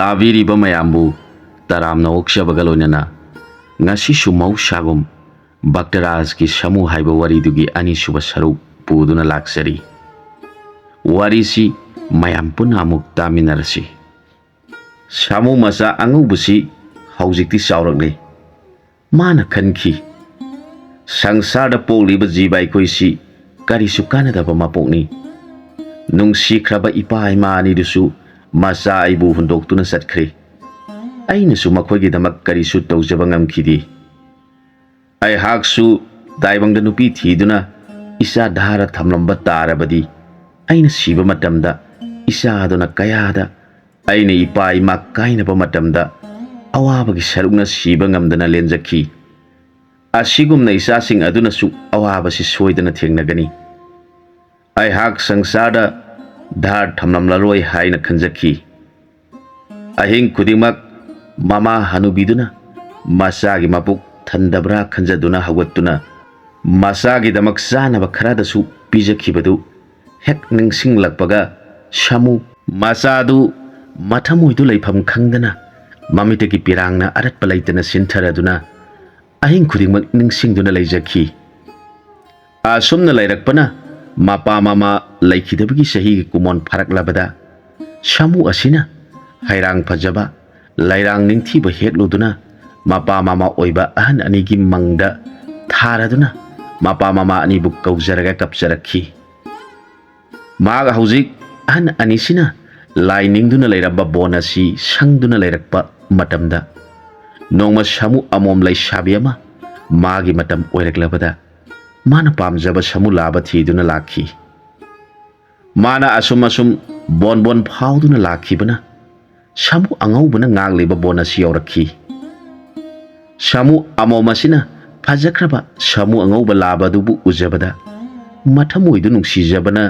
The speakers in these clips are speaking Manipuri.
ꯇꯥꯕꯤꯔꯤꯕ ꯃꯌꯥꯝꯕꯨ ꯇꯔꯥꯝꯅ ꯑꯣꯛꯆꯕꯒ ꯂꯣꯏꯅꯅ ꯉꯁꯤꯁꯨ ꯃꯍꯧꯁꯥꯒꯨꯝ ꯕꯛꯇꯔꯥꯖꯀꯤ ꯁꯥꯃꯨ ꯍꯥꯏꯕ ꯋꯥꯔꯤꯗꯨꯒꯤ ꯑꯅꯤꯁꯨꯕ ꯁꯔꯨꯛ ꯄꯨꯗꯨꯅ ꯂꯥꯛꯆꯔꯤ꯫ ꯋꯥꯔꯤꯁꯤ ꯃꯌꯥꯝ ꯄꯨꯟꯅ ꯑꯃꯨꯛ ꯇꯥꯃꯤꯟꯅꯔꯁꯤ꯫ ꯁꯥꯃꯨ ꯃꯆꯥ ꯑꯉꯧꯕꯁꯤ ꯍꯧꯖꯤꯛꯇꯤ ꯆꯥꯎꯔꯛꯂꯦ꯫ ꯃꯥꯅ ꯈꯟꯈꯤ, ꯁꯪꯁꯥꯔꯗ ꯄꯣꯛꯂꯤꯕ ꯖꯤꯕ ꯑꯩꯈꯣꯏꯁꯤ ꯀꯔꯤꯁꯨ ꯀꯥꯟꯅꯗꯕ ꯃꯄꯣꯛꯅꯤ꯫ ꯅꯨꯡꯁꯤꯈ꯭ꯔꯕ ꯏꯄꯥ ꯏꯃꯥ ꯑꯅꯤꯗꯨꯁꯨ ꯃꯆꯥ ꯑꯩꯕꯨ ꯍꯨꯟꯗꯣꯛꯇꯨꯅ ꯆꯠꯈ꯭ꯔꯦ꯫ ꯑꯩꯅꯁꯨ ꯃꯈꯣꯏꯒꯤꯗꯃꯛ ꯀꯔꯤꯁꯨ ꯇꯧꯖꯕ ꯉꯝꯈꯤꯗꯦ꯫ ꯑꯩꯍꯥꯛꯁꯨ ꯇꯥꯏꯕꯪꯗ ꯅꯨꯄꯤ ꯊꯤꯗꯨꯅ ꯏꯆꯥ ꯙꯥꯔ ꯊꯝꯂꯝꯕ ꯇꯥꯔꯕꯗꯤ ꯑꯩꯅ ꯁꯤꯕ ꯃꯇꯝꯗ ꯏꯆꯥ ꯑꯗꯨꯅ ꯀꯌꯥꯗ ꯑꯩꯅ ꯏꯄꯥ ꯏꯃꯥ ꯀꯥꯏꯅꯕ ꯃꯇꯝꯗ ꯑꯋꯥꯕꯒꯤ ꯁꯔꯨꯛꯅ ꯁꯤꯕ ꯉꯝꯗꯅ ꯂꯦꯟꯖꯈꯤ꯫ ꯑꯁꯤꯒꯨꯝꯅ ꯏꯆꯥꯁꯤꯡ ꯑꯗꯨꯅꯁꯨ ꯑꯋꯥꯕꯁꯤ ꯁꯣꯏꯗꯅ ꯊꯦꯡꯅꯒꯅꯤ꯫ ꯑꯩꯍꯥꯛ ꯁꯪꯁꯥꯔꯗ ꯙꯥꯔ ꯊꯝꯂꯝꯂꯔꯣꯏ ꯍꯥꯏꯅ ꯈꯟꯖꯈꯤ꯫ ꯑꯍꯤꯡ ꯈꯨꯗꯤꯡꯃꯛ ꯃꯃꯥ ꯍꯅꯨꯕꯤꯗꯨꯅ ꯃꯆꯥꯒꯤ ꯃꯄꯨꯛ ꯊꯟꯗꯕ꯭ꯔꯥ ꯈꯟꯖꯗꯨꯅ ꯍꯧꯒꯠꯇꯨꯅ ꯃꯆꯥꯒꯤꯗꯃꯛ ꯆꯥꯅꯕ ꯈꯔꯗꯁꯨ ꯄꯤꯖꯈꯤꯕꯗꯨ ꯍꯦꯛ ꯅꯤꯡꯁꯤꯡꯂꯛꯄꯒ ꯁꯥꯃꯨ ꯃꯆꯥꯗꯨ ꯃꯊꯃꯣꯏꯗꯨ ꯂꯩꯐꯝ ꯈꯪꯗꯅ ꯃꯃꯤꯠꯇꯒꯤ ꯄꯤꯔꯥꯡꯅ ꯑꯔꯠꯄ ꯂꯩꯇꯅ ꯆꯤꯟꯊꯔꯗꯨꯅ ꯑꯍꯤꯡ ꯈꯨꯗꯤꯡꯃꯛ ꯅꯤꯡꯁꯤꯡꯗꯨꯅ ꯂꯩꯖꯈꯤ꯫ ꯑꯁꯨꯝꯅ ꯂꯩꯔꯛꯄꯅ ꯃꯄꯥ ꯃꯃꯥ ꯂꯩꯈꯤꯗꯕꯒꯤ ꯆꯍꯤꯒꯤ ꯀꯨꯃꯣꯟ ꯐꯥꯔꯛꯂꯕꯗ ꯁꯥꯃꯨ ꯑꯁꯤꯅ ꯍꯩꯔꯥꯡ ꯐꯖꯕ ꯂꯩꯔꯥꯡ ꯅꯤꯡꯊꯤꯕ ꯍꯦꯛꯂꯨꯗꯨꯅ ꯃꯄꯥ ꯃꯃꯥ ꯑꯣꯏꯕ ꯑꯍꯟ ꯑꯅꯤꯒꯤ ꯃꯪꯗ ꯊꯥꯔꯗꯨꯅ ꯃꯄꯥ ꯃꯃꯥ ꯑꯅꯤꯕꯨ ꯀꯧꯖꯔꯒ ꯀꯞꯆꯔꯛꯈꯤ꯫ ꯃꯍꯥꯛ ꯍꯧꯖꯤꯛ ꯑꯍꯟ ꯑꯅꯤꯁꯤꯅ ꯂꯥꯏ ꯅꯤꯡꯗꯨꯅ ꯂꯩꯔꯝꯕ ꯕꯣꯟ ꯑꯁꯤ ꯁꯪꯗꯨꯅ ꯂꯩꯔꯛꯄ ꯃꯇꯝꯗ ꯅꯣꯡꯃ ꯁꯥꯃꯨ ꯑꯃꯣꯝ ꯂꯩꯁꯥꯕꯤ ꯑꯃ ꯃꯥꯒꯤ ꯃꯇꯝ ꯑꯣꯏꯔꯛꯂꯕꯗ ꯃꯥꯅ ꯄꯥꯝꯖꯕ ꯁꯥꯃꯨ ꯂꯥꯕ ꯊꯤꯗꯨꯅ ꯂꯥꯛꯈꯤ꯫ ꯃꯥꯅ ꯑꯁꯨꯝ ꯕꯣꯟ ꯐꯥꯎꯗꯨꯅ ꯂꯥꯛꯈꯤꯕꯅ ꯁꯥꯃꯨ ꯑꯉꯧꯕꯅ ꯉꯥꯛꯂꯤꯕ ꯕꯣꯟ ꯑꯁꯤ ꯌꯧꯔꯛꯈꯤ꯫ ꯁꯥꯃꯨ ꯑꯃꯣꯝ ꯑꯁꯤꯅ ꯐꯖꯈ꯭ꯔꯕ ꯁꯥꯃꯨ ꯑꯉꯧꯕ ꯂꯥꯕ ꯑꯗꯨꯕꯨ ꯎꯖꯕꯗ ꯃꯊꯃꯣꯏꯗꯨ ꯅꯨꯡꯁꯤꯖꯕꯅ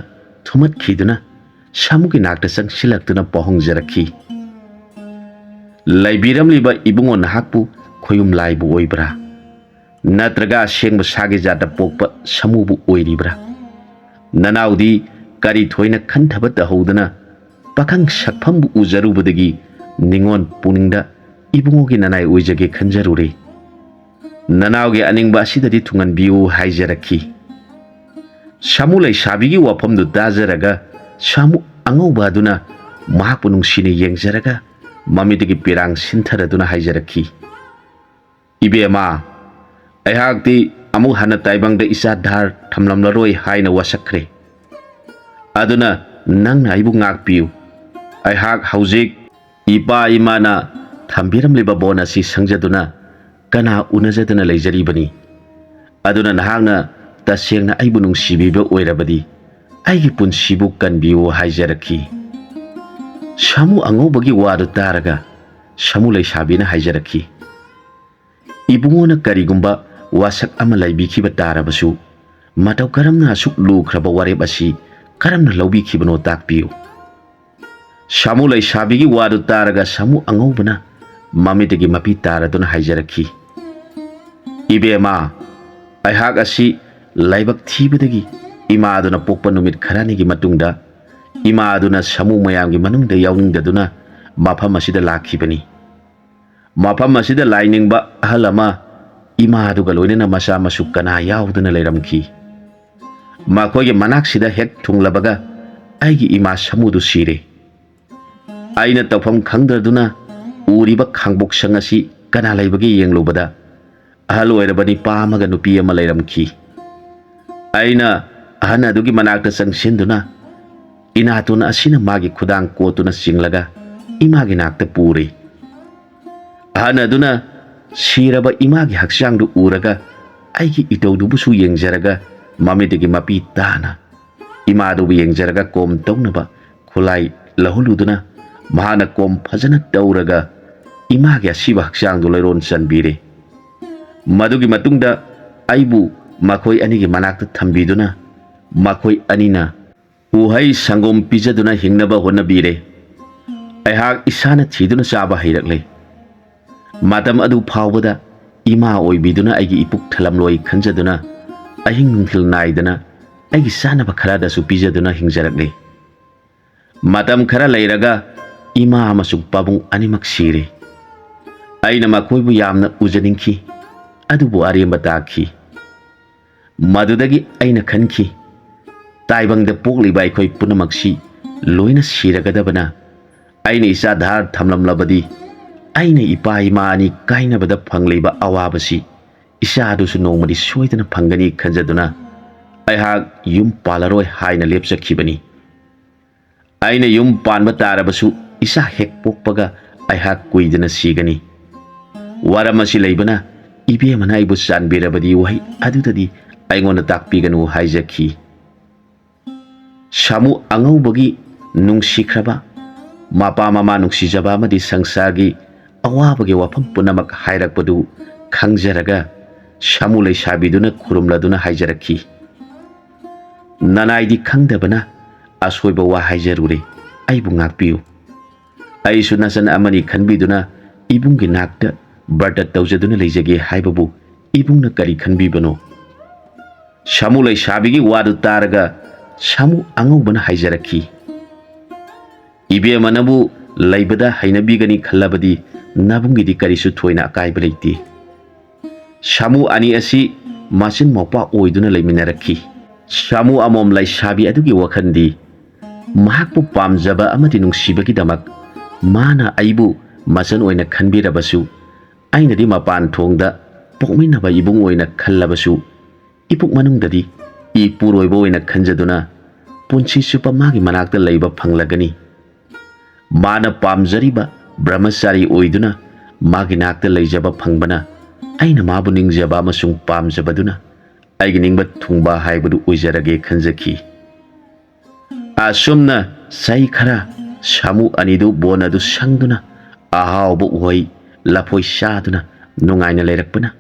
ꯊꯨꯝꯍꯠꯈꯤꯗꯨꯅ ꯁꯥꯃꯨꯒꯤ ꯅꯥꯛꯇ ꯆꯪꯁꯤꯜꯂꯛꯇꯨꯅ ꯄꯥꯎꯍꯪꯖꯔꯛꯈꯤ꯫ ꯂꯩꯕꯤꯔꯝꯂꯤꯕ ꯏꯕꯨꯡꯉꯣ, ꯅꯍꯥꯛꯄꯨ ꯈꯣꯏꯌꯨꯝ ꯂꯥꯏꯕꯨ ꯑꯣꯏꯕ꯭ꯔꯥ? ꯅꯠꯇ꯭ꯔꯒ ꯑꯁꯦꯡꯕ ꯁꯥꯒꯤ ꯖꯥꯠꯇ ꯄꯣꯛꯄ ꯁꯥꯃꯨꯕꯨ ꯑꯣꯏꯔꯤꯕ꯭ꯔꯥ? ꯅꯅꯥꯎꯗꯤ ꯀꯔꯤ ꯊꯣꯏꯅ ꯈꯟꯊꯕ ꯇꯧꯍꯧꯗꯅ ꯄꯥꯈꯪ ꯁꯛꯐꯝꯕꯨ ꯎꯖꯔꯨꯕꯗꯒꯤ ꯅꯤꯉꯣꯟ ꯄꯨꯛꯅꯤꯡꯗ ꯏꯕꯨꯡꯉꯣꯒꯤ ꯅꯅꯥꯏ ꯑꯣꯏꯖꯒꯦ ꯈꯟꯖꯔꯨꯔꯦ꯫ ꯅꯅꯥꯎꯒꯤ ꯑꯅꯤꯡꯕ ꯑꯁꯤꯗꯗꯤ ꯊꯨꯡꯍꯟꯕꯤꯌꯨ ꯍꯥꯏꯖꯔꯛꯈꯤ꯫ ꯁꯥꯃꯨ ꯂꯩꯁꯥꯕꯤꯒꯤ ꯋꯥꯐꯝꯗꯨ ꯇꯥꯖꯔꯒ ꯁꯥꯃꯨ ꯑꯉꯧꯕ ꯑꯗꯨꯅ ꯃꯍꯥꯛꯄꯨ ꯅꯨꯡꯁꯤꯅ ꯌꯦꯡꯖꯔꯒ ꯃꯃꯤꯠꯇꯒꯤ ꯄꯤꯔꯥꯡ ꯁꯤꯟꯊꯔꯗꯨꯅ ꯍꯥꯏꯖꯔꯛꯈꯤ, ꯏꯕꯦꯝꯃ, ꯑꯩꯍꯥꯛꯇꯤ ꯑꯃꯨꯛ ꯍꯟꯅ ꯇꯥꯏꯕꯪꯗ ꯏꯆꯥ ꯙꯥꯔ ꯊꯝꯂꯝꯂꯔꯣꯏ ꯍꯥꯏꯅ ꯋꯥꯁꯛꯈ꯭ꯔꯦ꯫ ꯑꯗꯨꯅ ꯅꯪꯅ ꯑꯩꯕꯨ ꯉꯥꯛꯄꯤꯌꯨ꯫ ꯑꯩꯍꯥꯛ ꯍꯧꯖꯤꯛ ꯏꯄꯥ ꯏꯃꯥꯅ ꯊꯝꯕꯤꯔꯝꯂꯤꯕ ꯕꯣꯟ ꯑꯁꯤ ꯁꯪꯖꯗꯨꯅ ꯀꯅꯥ ꯎꯅꯖꯗꯅ ꯂꯩꯖꯔꯤꯕꯅꯤ꯫ ꯑꯗꯨꯅ ꯅꯍꯥꯛꯅ ꯇꯁꯦꯡꯅ ꯑꯩꯕꯨ ꯅꯨꯡꯁꯤꯕꯤꯕ ꯑꯣꯏꯔꯕꯗꯤ ꯑꯩꯒꯤ ꯄꯨꯟꯁꯤꯕꯨ ꯀꯟꯕꯤꯌꯨ ꯍꯥꯏꯖꯔꯛꯈꯤ꯫ ꯁꯥꯃꯨ ꯑꯉꯧꯕꯒꯤ ꯋꯥꯗꯨ ꯇꯥꯔꯒ ꯁꯥꯃꯨ ꯂꯩꯁꯥꯕꯤꯅ ꯍꯥꯏꯖꯔꯛꯈꯤ, ꯏꯕꯨꯡꯉꯣꯅ ꯀꯔꯤꯒꯨꯝꯕ ꯋꯥꯁꯛ ꯑꯃ ꯂꯩꯕꯤꯈꯤꯕ ꯇꯥꯔꯕꯁꯨ ꯃꯇꯧ ꯀꯔꯝꯅ ꯑꯁꯨꯛ ꯂꯨꯈ꯭ꯔꯕ ꯋꯥꯔꯦꯞ ꯑꯁꯤ ꯀꯔꯝꯅ ꯂꯧꯕꯤꯈꯤꯕꯅꯣ ꯇꯥꯛꯄꯤꯌꯨ꯫ ꯁꯥꯃꯨ ꯂꯩꯁꯥꯕꯤꯒꯤ ꯋꯥꯗꯨ ꯇꯥꯔꯒ ꯁꯥꯃꯨ ꯑꯉꯧꯕꯅ ꯃꯃꯤꯠꯇꯒꯤ ꯃꯄꯤ ꯇꯥꯔꯗꯨꯅ ꯍꯥꯏꯖꯔꯛꯈꯤ, ꯏꯕꯦꯝꯃ, ꯑꯩꯍꯥꯛ ꯑꯁꯤ ꯂꯥꯏꯕꯛ ꯊꯤꯕꯗꯒꯤ ꯏꯃꯥ ꯑꯗꯨꯅ ꯄꯣꯛꯄ ꯅꯨꯃꯤꯠ ꯈꯔꯅꯤꯒꯤ ꯃꯇꯨꯡꯗ ꯏꯃꯥ ꯑꯗꯨꯅ ꯁꯥꯃꯨ ꯃꯌꯥꯝꯒꯤ ꯃꯅꯨꯡꯗ ꯌꯥꯎꯅꯤꯡꯗꯗꯨꯅ ꯃꯐꯝ ꯑꯁꯤꯗ ꯂꯥꯛꯈꯤꯕꯅꯤ꯫ ꯃꯐꯝ ꯑꯁꯤꯗ ꯂꯥꯏꯅꯤꯡꯕ ꯑꯍꯜ ꯑꯃ ꯏꯃꯥ ꯑꯗꯨꯒ ꯂꯣꯏꯅꯅ ꯃꯆꯥ ꯃꯁꯨ ꯀꯅꯥ ꯌꯥꯎꯗꯨꯅ ꯂꯩꯔꯝꯈꯤ꯫ ꯃꯈꯣꯏꯒꯤ ꯃꯅꯥꯛꯁꯤꯗ ꯍꯦꯛ ꯊꯨꯡꯂꯕꯒ ꯑꯩꯒꯤ ꯏꯃꯥ ꯁꯥꯃꯨꯗꯨ ꯁꯤꯔꯦ꯫ ꯑꯩꯅ ꯇꯧꯐꯝ ꯈꯪꯗꯗꯨꯅ ꯎꯔꯤꯕ ꯈꯥꯡꯕꯣꯛꯁꯪ ꯑꯁꯤ ꯀꯅꯥ ꯂꯩꯕꯒꯦ ꯌꯦꯡꯂꯨꯕꯗ ꯑꯍꯜ ꯑꯣꯏꯔꯕ ꯅꯨꯄꯥ ꯑꯃꯒ ꯅꯨꯄꯤ ꯑꯃ ꯂꯩꯔꯝꯈꯤ꯫ ꯑꯩꯅ ꯑꯍꯟ ꯑꯗꯨꯒꯤ ꯃꯅꯥꯛꯇ ꯆꯪꯁꯤꯟꯗꯨꯅ ꯏꯅꯥꯇꯣꯟ ꯑꯁꯤꯅ ꯃꯥꯒꯤ ꯈꯨꯗꯥꯡ ꯀꯣꯠꯇꯨꯅ ꯆꯤꯡꯂꯒ ꯏꯃꯥꯒꯤ ꯅꯥꯛꯇ ꯄꯨꯔꯦ꯫ ꯑꯍꯟ ꯑꯗꯨꯅ ꯁꯤꯔꯕ ꯏꯃꯥꯒꯤ ꯍꯛꯆꯥꯡꯗꯨ ꯎꯔꯒ ꯑꯩꯒꯤ ꯏꯇꯧꯗꯨꯕꯨꯁꯨ ꯌꯦꯡꯖꯔꯒ ꯃꯃꯤꯠꯇꯒꯤ ꯃꯄꯤ ꯇꯥꯅ ꯏꯃꯥꯗꯨꯕꯨ ꯌꯦꯡꯖꯔꯒ ꯀꯣꯝ ꯇꯧꯅꯕ ꯈꯨꯠꯂꯥꯏ ꯂꯧꯍꯜꯂꯨꯗꯨꯅ ꯃꯍꯥꯛꯅ ꯀꯣꯝ ꯐꯖꯅ ꯇꯧꯔꯒ ꯏꯃꯥꯒꯤ ꯑꯁꯤꯕ ꯍꯛꯆꯥꯡꯗꯨ ꯂꯩꯔꯣꯟ ꯆꯟꯕꯤꯔꯦ꯫ ꯃꯗꯨꯒꯤ ꯃꯇꯨꯡꯗ ꯑꯩꯕꯨ ꯃꯈꯣꯏ ꯑꯅꯤꯒꯤ ꯃꯅꯥꯛꯇ ꯊꯝꯕꯤꯗꯨꯅ ꯃꯈꯣꯏ ꯑꯅꯤꯅ ꯎꯍꯩ ꯁꯪꯒꯣꯝ ꯄꯤꯖꯗꯨꯅ ꯍꯤꯡꯅꯕ ꯍꯣꯠꯅꯕꯤꯔꯦ꯫ ꯑꯩꯍꯥꯛ ꯏꯁꯥꯅ ꯊꯤꯗꯨꯅ ꯆꯥꯕ ꯍꯩꯔꯛꯂꯦ꯫ ꯃꯇꯝ ꯑꯗꯨ ꯐꯥꯎꯕꯗ ꯏꯃꯥ ꯑꯣꯏꯕꯤꯗꯨꯅ ꯑꯩꯒꯤ ꯏꯄꯨꯛ ꯊꯜꯂꯝꯂꯣꯏ ꯈꯟꯖꯗꯨꯅ ꯑꯍꯤꯡ ꯅꯨꯡꯊꯤꯜ ꯅꯥꯏꯗꯅ ꯑꯩꯒꯤ ꯆꯥꯅꯕ ꯈꯔꯗꯁꯨ ꯄꯤꯖꯗꯨꯅ ꯍꯤꯡꯖꯔꯛꯂꯦ꯫ ꯃꯇꯝ ꯈꯔ ꯂꯩꯔꯒ ima amasung pabung animak sire. Aina makoibu yamna ujaningki adubu ariyamba taakhi. Madudagi aina khanki taibangda pokliba aikhoi punamaksi loina siragadabana aina isa dhar thamlamlabadi aina ipa ima ani kainabada phangleiba awabasi isa adusu nongmadi soidana phangani khanjaduna aihak yum palaroi haina lepchakhibani. Aina yum panba tarabasu isa hek pokpaga aihak kuidana sigani. Waramasi leibana ibe mana ibu sanbirabadi wahi adudadi aingona takpiganu haizakhi. Samu angaubagi nungsikraba mapa mama nungsijaba amadi sangsargi awabagi wafam punamak hairakpadu khangjaraga samu leisabiduna khurumladuna haijarakhi. Nanaidi khangdabana asoiba wa haijarure aibu ngakpiyu. Aisu nasan amani khanbiduna ibungi nakta barda taujaduna leijage haibabu ibungna kari khanbibano. Samu leisabigi wadu taraga samu angaubana haijarakhi. Ibe manabu laibada hainabigani khallabadi nabungidi karisu thoina akaiba leiti. Samu ani asi masin mopa oiduna leiminarakhi. Samu amom laisabi adugi wakhandi mahakpu pamjaba amadi nungsibagi-damak mana aibu masan oina khanbirabasu ainadi mapan thongda pokminaba ibung oina khallabasu ipuk manungdadi I puroiba oina khanjaduna punsi supa magi manakta leiba phanglagani. Mana pamjariba brahmachari oiduna magi nakta leijaba phangbana aina mabu ningjaba amasung pamjabaduna aigi ningba thungba haibadu oijarage khanjakhi. Asumna sai khara samu anidu bonadu sangduna ahaubu uhoi lapoi saduna nungaina leirakpana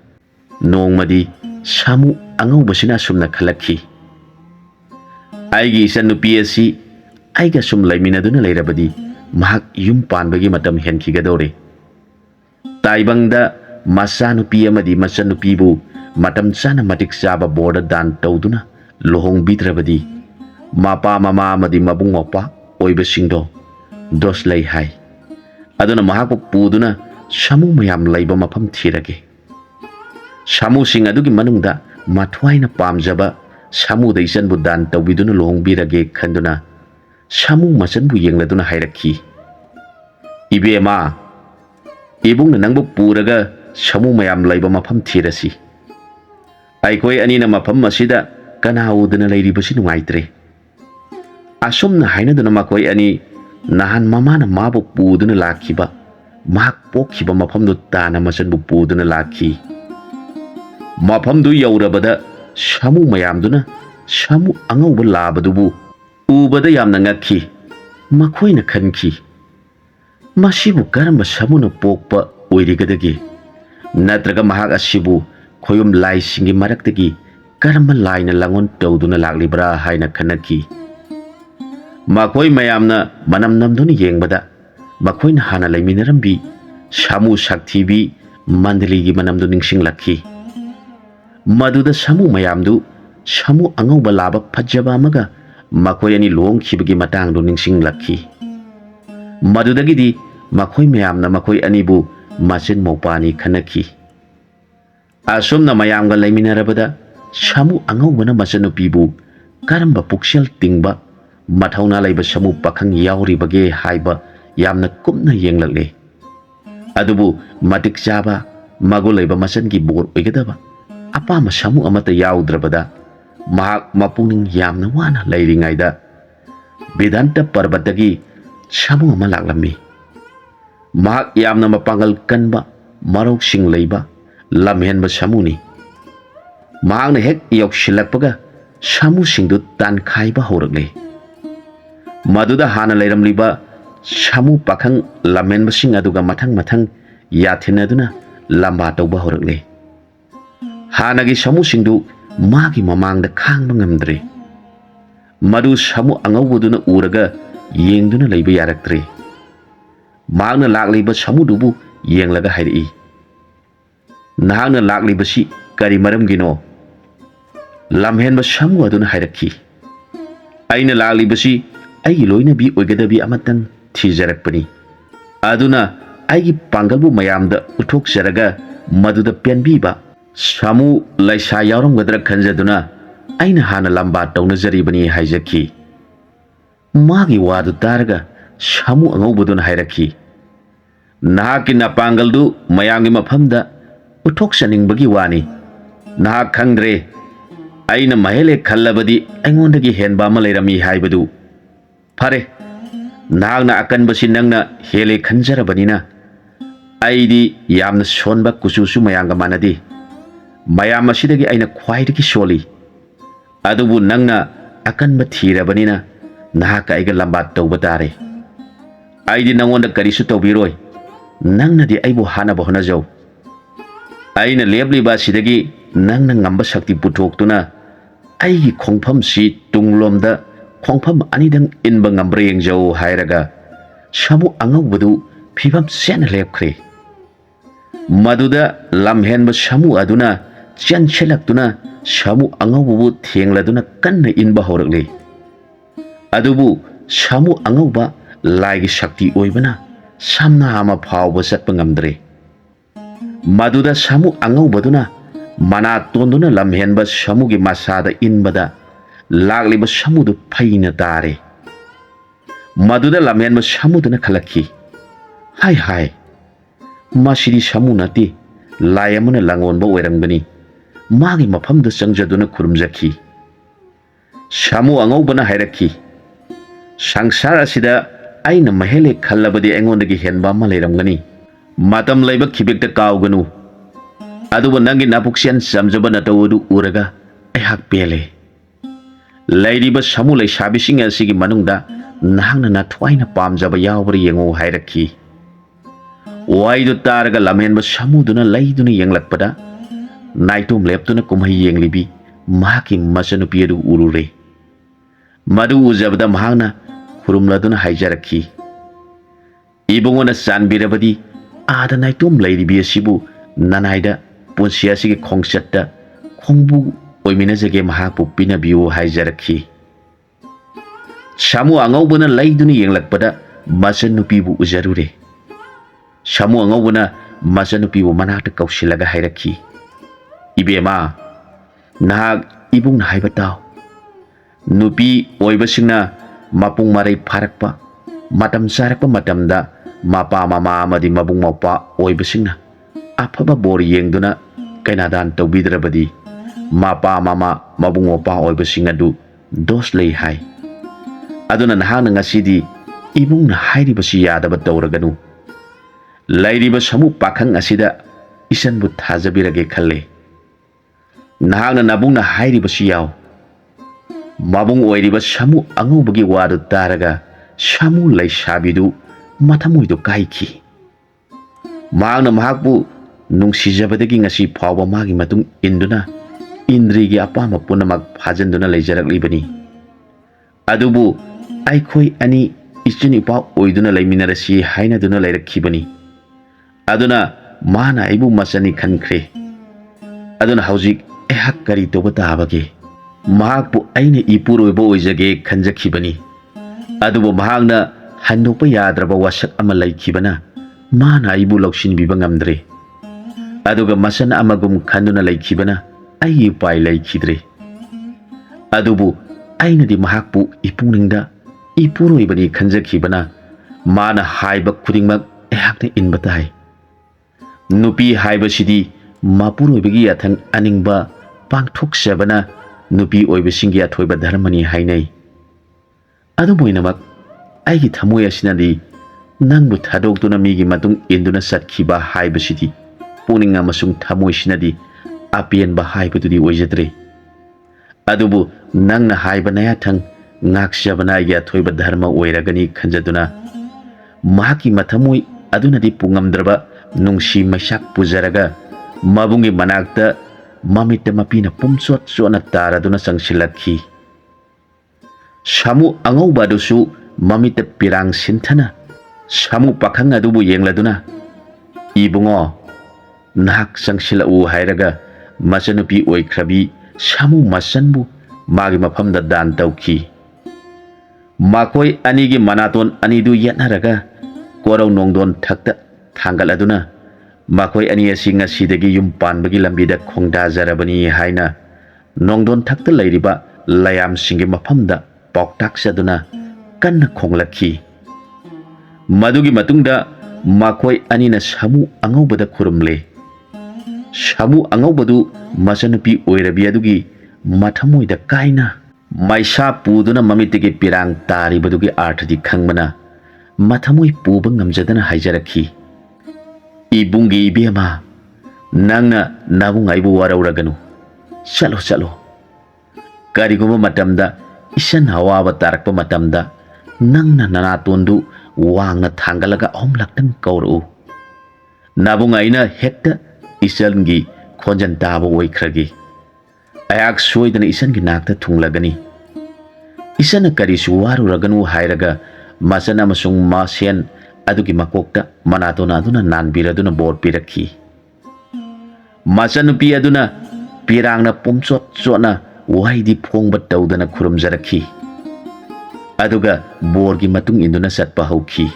nongmadi samu angaubasina asumna khalakhi. Aigi isa nupi asi aiga sum laiminaduna leirabadi mahak yum panbagi matam henkigadore. Taibangda masa nupi amadi masa nupibu matam chana matik chaba borda dan tauduna lohong bidrabadi mapa mama amadi mabung mopa oibasingdo dos lei hai. Aduna mahakpu puduna samu mayam leiba mafam thirage. Samu sing adugi manungda mathwaina pamjaba samu da isanbu dan tawbiduna lohongbirage khanduna samu masanbu yengladuna hairakhi. Ibema ibungna nangbu puraga samu mayam leiba mafam thirasi. Aikoi anina mafam asida kana udana leiribasi nungaitre. Asumna hainaduna makoi ani nahan mamana mabu puduna lakhiba mahak pokhiba mafamdu tana masanbu puduna lakhi. Mafamdu yaurabada samu mayamduna samu angauba labadubu ubada yamna ngakhi makhoina khankhi masibu karamba samuna pokpa oirigadagi natraga mahak asibu khoyum lai singi maraktagi karamba laina langon tawduna laklibra haina khanakhi. Makhoi mayamna manam namduna yengbada makhoina hana laiminarambi samu sakthibi mandaligi manamdu ningsinglakhi. Maduda samu mayamdu samu angauba laba phajaba amaga makhoi ani longkhibagi matangdu ningsinglakhi. Madudagidi makhoi mayamna makhoi anibu masin mopani khanakhi. Asumna mayamga laiminarabada samu angaubana masanupibu karamba puksel tingba mathauna laiba samu pakhang yauribage haiba yamna kumna yenglakle. Adubu matik chaba mago laiba masangi bor oigadaba apama samu amata yaudrabada mahak mapuning yamna wana leiringaida Vedanta Parbatagi samu ama laklammi. Mahak yamna mapangal kanba marok sing leiba lamhenba samuni. Mahakna hek yoksilakpaga samu singdu tan khaiba horakle. Maduda hana leiramliba samu pakhang lamhenba sing aduga mathang mathang yathinaduna lamba tauba horakle. Hanagi samu singdu magi mamangda khangba ngamdre. Madu samu angaubuduna uraga yengduna leiba yaraktre. Mahakna lakliba samu dubu yenglaga hairi. Nahakna laklibasi kari maramgino lamhenba samu aduna hairakhi. Aina laklibasi ai loina bi oigadabi amatang thijarakpani. aduna aigi pangalbu mayamda uthokjaraga maduda penbiba samu laisa yauromgadra khanjaduna aina hana lamba tawnajaribani haijaki magi wadu taraga samu angobuduna hairakhi nahaki napangaldu mayamgi mafamda uthoksaningbagi wani nahak khangdre aina mahele khallabadi aingondagi henba ama leirami haibadu fare nahakna akanbasi nangna hele khanjarabanina aidi yamna sonba kususu mayanga manadi mayam asidagi aina khwaidagi soli adubu nangna akanba thirabanina nahaka aiga lamba tawba tare aidi nangonda karisu tawbiroi nangna di aibu hana bahona jau aina lebliba sidagi nangna ngamba sakti putoktuna aigi khongpham si tunglomda khongpham anidang inba ngambre yengjau hairaga samu angawbadu phibam sen lepkhre maduda lamhenba samu aduna chanchelakuna samu angawbu thengladuna kanna inba horakle adubu samu angawba laigi shakti oibana samna ama phawba satpa ngamdre maduda samu angawbaduna mana tonduna lamhenba samugi masada inbada lagliba samudu phaina tare maduda lamhenba samuduna khalakhi hai hai masidi samu nati layamuna langonba oirangbani magi mafamda changjaduna khurumjakhi samu angawbana hairakhi sangsar asida aina mahele khallabadi aingondagi henba ma leiramgani matam leiba khibekta kawganu aduba nangi napuksian samjaba natawudu uraga aihak pele leiriba samu lei sabising asigi manungda nahangna na thwaina pamjaba yawbri yengo hairakhi waidu taraga lamenba samuduna leiduna yenglakpada naitum leptuna kumhai yenglibi mahaki masanupi adu urure madu ujabda mahangna khurumladuna haijarakhi ibungona sanbirabadi ada naitum leiribi asibu nanaida punsi asigi khongchatta khongbu oiminajage mahapu pinabiu haijarakhi samu angawbuna leiduna yenglakpada masanupibu ujarure samu angawbuna masanupibu manakta kausilaga hairakhi ibema nahak ibung haiba taw nupi oibasingna mapung marai pharakpa matam sarakpa matamda mapa mama amadi mabung maupa oibasingna afaba bor yengduna kainadan tawbidrabadi mapa mama mabung maupa oibasing adu dos lei hai aduna nahana ngasidi ibungna hairibasi yadaba tawraganu lairiba samu pakhang asida isanbu thajabirage khalle nahakna nabungna hairibasi yaw mabung oiriba samu angubagi wadu taraga samu laisabidu mathamoidu kaikhi magna mahakbu nungsijabadagi ngasi phawba magi matung induna indrigi apama punamak phajanduna leijaraklibani adubu aikhoi ani ichini pa oiduna leiminarasi hainaduna leirakhibani aduna mana ibu masani khankhre aduna haujik ehak kari toba tabage mahakbu aina ipuroiba oijage khanjakhibani adubu mahakna handopa yadraba wasak ama laikhibana mana ibu loksinbiba ngamdre aduga masana amagum khanduna laikhibana ai pai laikhidre adubu aina di mahakbu ipungninda ipuroibani khanjakhibana mana haiba khudingmak ehakna inbatai nupi haibasidi mapuroibagi athang aningba pangthokjabana nupi oibasingi athoiba dharmani hainai adu moinamak aigi thamoi asinadi nangbu thadokduna migi matung induna satkhiba haibasidi puning amasung thamoi sinadi apienba haibadudi oijadre adubu nangna haiba naya thang ngaksjabana aigi athoiba dharma oiragani khanjaduna mahaki mathamoi adunadi pungamdraba nungsi maisak pujaraga mabungi manakta mamita mapina pumsot sona taraduna sangsilakhi samu angawbadusu mamita pirang sinthana samu pakhang adubu yengladuna ibungo nahak sangsilau hairaga masanupi oikhrabi samu masanbu magi mafamda dan tawki makoi anigi manaton anidu yatnaraga korau nongdon thakta thangaladuna makoi ani asi ngasidagi yum panbagi lambida khongda jarabani haina nongdon thakta leiriba layam singi mafamda poktak saduna kanna khonglakhi madugi matungda makoi anina samu angaubada khurumle samu angaubadu masanupi oirabi adugi mathamoida kaina maisa puduna mamitigi pirang tari badugi arthadi khangmana mathamoi puba ngamjadana haijarakhi ibungi ibema nangna nabung aibu warauraganu chalo chalo kariguma matamda isan hawaba tarakpa matamda nangna nanatondu wangna thangalaga homlaktang kauru nabung aina hekta isangi khonjan taba oikragi ayak soidana isangi nakta thunglagani isana karisu waruraganu hairaga masana masung masen adugi makokta manatona aduna nanbiraduna bor pirakhi masanupi aduna pirangna pumchot chona waidi phongba tawdana khurumjarakhi aduga borgi matung induna satpa hauki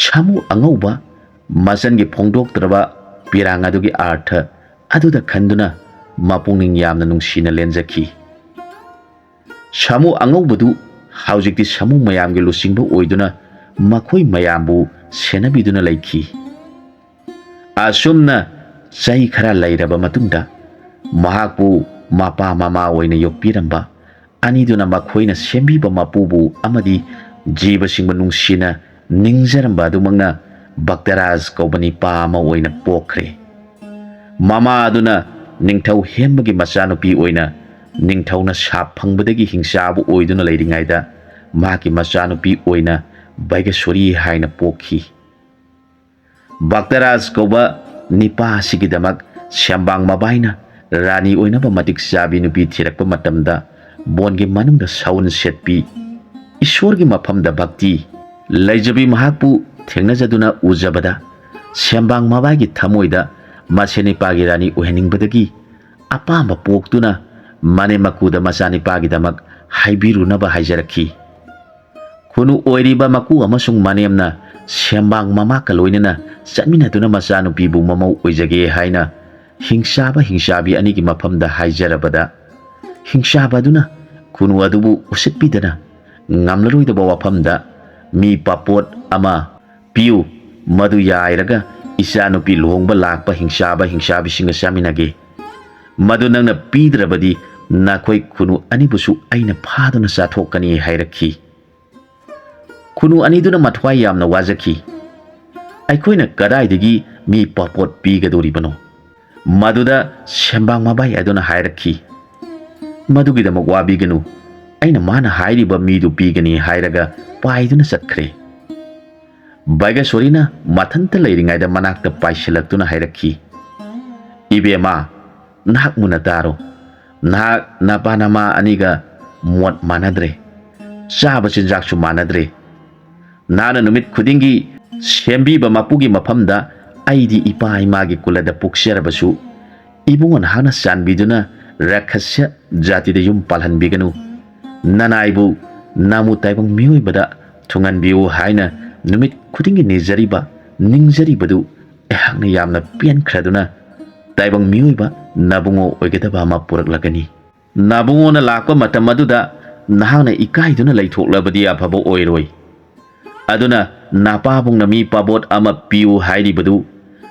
samu angauba masangi phongdoktraba pirang adugi artha aduda khanduna mapungning yamna nungsina lenjakhi samu angaubadu haujikti samu mayamgi lusingba oiduna makhoi mayambu senabiduna laiki asumna chai khara lairaba matungda mahakpu mapa mama oina yokpiramba aniduna makhoina sembiba mapubu amadi jiba singba nungsina ningjaramba adumangna baktaraj kaubani pa ama oina pokre mama aduna ningthau hembagi machanupi oina ningthauna sap phangbadagi hingsabu oiduna leiringaida maki machanupi oina Baigasori haina pokhi baktaraj koba nipa sigidamak syambang mabaina rani oinaba matik sabi nupi thirakpa matamda bongi manungda saun setpi ishwargi mafamda bhakti laijabi mahakpu thengnajaduna ujabada syambang mabaigi thamoida maseni pagi rani oheningbadagi apamba poktuna mane makuda masani pagi damak haibirunaba haijarakhi Kunu oiriba maku amasung manemna sembang mama kaloinena chatminaduna machanupibu mamau oijage haina hingsabi anigi mafamda haijarabada hingsabaduna kunu adubu usitpidana ngamlaroidaba wafamda mi papot ama piu madu yairaga ichanupi luhongba lakpa hingsabi singa chaminage madu nangna pidrabadi nakhoi kunu anibusu aina phaduna chathokani hairakhi Kunu aniduna mathwai yamna wajaki aikoina kadaidagi mi papot pigadoribano maduda sembang mabai aduna hairakhi madugida magwabiganu aina mana hairiba midu pigani hairaga paiduna satkre Baigasorina mathanta leiringaida manakta paisalaktuna hairakhi ibema nahak munataro nahak napanama aniga mot manadre chaba chinjaksu manadre Nana numit khudingi sembiba mapugi mafamda aidi ipa imagi kulada pukserabasu ibungon hana sanbiduna rakhasya jatida yum palhanbiganu nanaibu namu taibang miyoibada thunganbiu haina numit khudingi ningjaribadu ehakna yamna piankhraduna taibang miyoiba nabungo oigadaba ama puraklagani nabungo na lakpa matam aduda nahana ikaiduna leithoklabadi afabo oiroi aduna napabung na mi pabot ama piu hairibadu